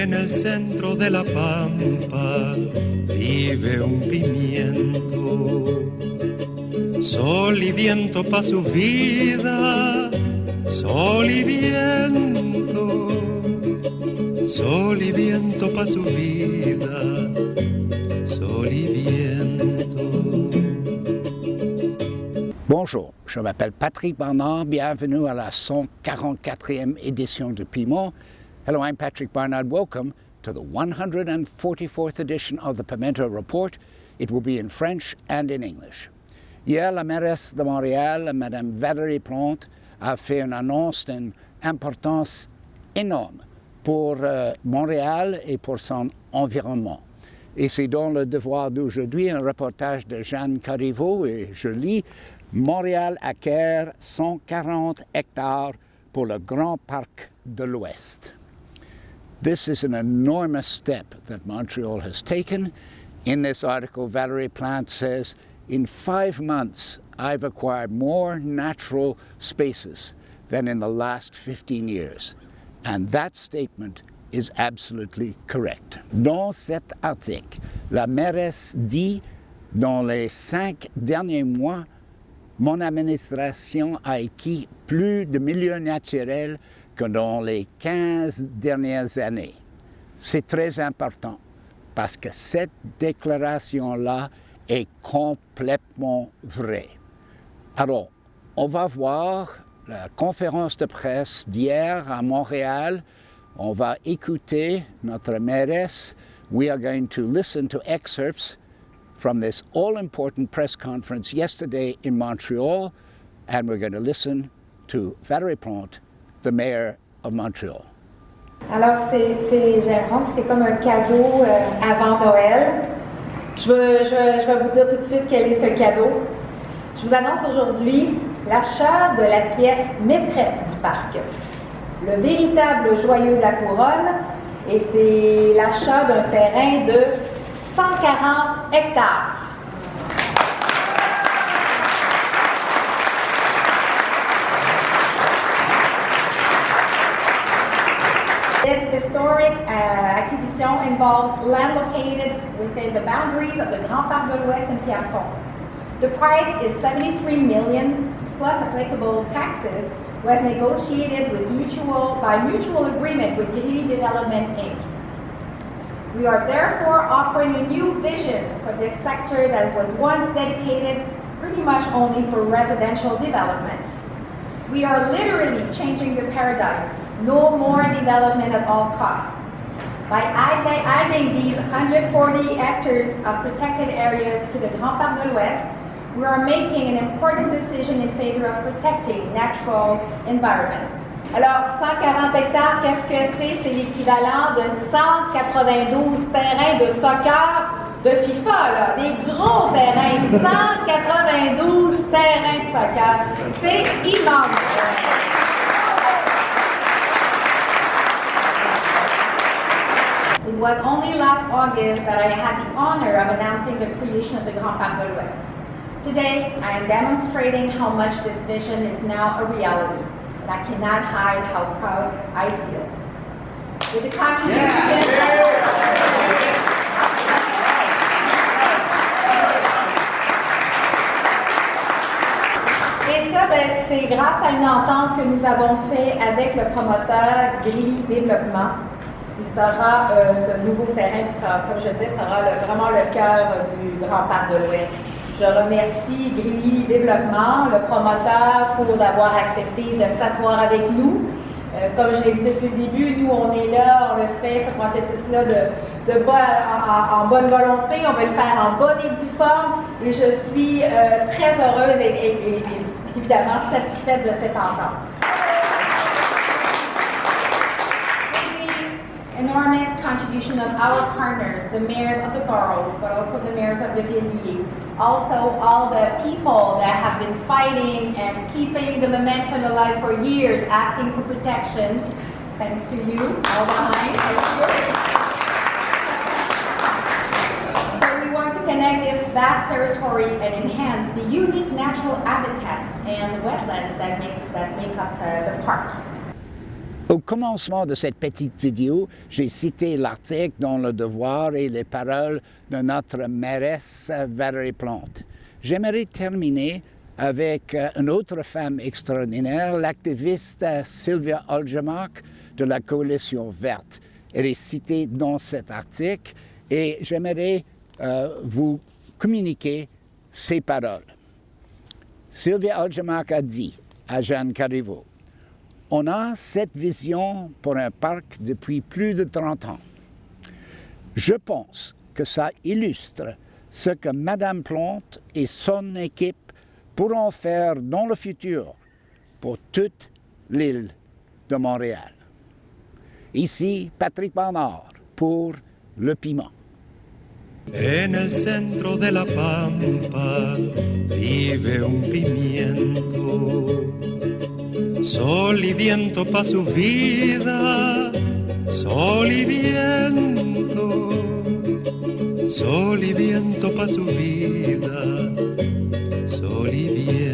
En el centro de la pampa vive un pimiento. Sol y viento pa' su vida, sol y viento. Sol y viento pa' su vida, sol y viento. Bonjour, je m'appelle Patrick Barnard. Bienvenue à la 144e édition de Piment. Hello, I'm Patrick Barnard. Welcome to the 144th edition of the Pimento Report. It will be in French and in English. Hier, la mairesse de Montréal, Mme Valérie Plante, a fait une annonce d'une importance énorme pour Montréal et pour son environnement. Et c'est dans le Devoir d'aujourd'hui un reportage de Jeanne Corriveau, et je lis: Montréal acquiert 140 hectares pour le Grand Parc de l'Ouest. This is an enormous step that Montreal has taken. In this article, Valérie Plante says, in 5 months, I've acquired more natural spaces than in the last 15 years. And that statement is absolutely correct. Dans cet article, la mairesse dit, dans les 5 derniers mois, mon administration a acquis plus de milieux naturels que dans les 15 dernières années. C'est très important parce que cette déclaration-là est complètement vraie. Alors, on va voir la conférence de presse d'hier à Montréal. On va écouter notre mairesse. We are going to listen to excerpts from this all-important press conference yesterday in Montreal, and we're going to listen to Valérie Plante, the mayor of Montreal. Alors, Jérôme, c'est comme un cadeau avant Noël. Je vais vous dire tout de suite quel est ce cadeau. Je vous annonce aujourd'hui l'achat de la pièce maîtresse du parc, le véritable joyau de la couronne, et c'est l'achat d'un terrain de 140 hectares. This historic acquisition involves land located within the boundaries of the Grand Parc de l'Ouest in Pierrefonds. The price is $73 million plus applicable taxes, was negotiated by mutual agreement with Grilly Development Inc. We are therefore offering a new vision for this sector that was once dedicated pretty much only for residential development. We are literally changing the paradigm. No more development at all costs. By adding these 140 hectares of protected areas to the Grand Parc de l'Ouest, we are making an important decision in favor of protecting natural environments. Alors, 140 hectares, qu'est-ce que c'est? C'est l'équivalent de 192 terrains de soccer de FIFA, là. Des gros terrains, 192 terrains de soccer. C'est immense. It was only last August that I had the honor of announcing the creation of the Grand Parc de l'Ouest. Today, I am demonstrating how much this vision is now a reality, and I cannot hide how proud I feel. With the contribution Et ça, c'est grâce à une entente que nous avons faite avec le promoteur Grilly Développement. Il sera ce nouveau terrain qui sera, comme je disais, sera vraiment le cœur du Grand Parc de l'Ouest. Je remercie Grilly Développement, le promoteur, pour d'avoir accepté de s'asseoir avec nous. Comme je l'ai dit depuis le début, nous, on est là, on le fait, ce processus-là en bonne volonté. On veut le faire en bonne et due forme. Et je suis très heureuse et évidemment satisfaite de cette entente. Enormous contribution of our partners, the mayors of the boroughs, but also the mayors of the Villiers. Also, all the people that have been fighting and keeping the momentum alive for years, asking for protection. Thanks to you, all behind. Thank you. So we want to connect this vast territory and enhance the unique natural habitats and wetlands that make up the park. Au commencement de cette petite vidéo, j'ai cité l'article dans Le Devoir et les paroles de notre mairesse Valérie Plante. J'aimerais terminer avec une autre femme extraordinaire, l'activiste Sylvia Algemark de la Coalition Verte. Elle est citée dans cet article et j'aimerais vous communiquer ses paroles. Sylvia Algemark a dit à Jeanne Cariveau, « On a cette vision pour un parc depuis plus de 30 ans. Je pense que ça illustre ce que Mme Plante et son équipe pourront faire dans le futur pour toute l'île de Montréal. » Ici, Patrick Barnard pour Le Piment. En el centro de la pampa vive un pimiento, sol y viento pa' su vida, sol y viento, sol y viento pa' su vida, sol y viento.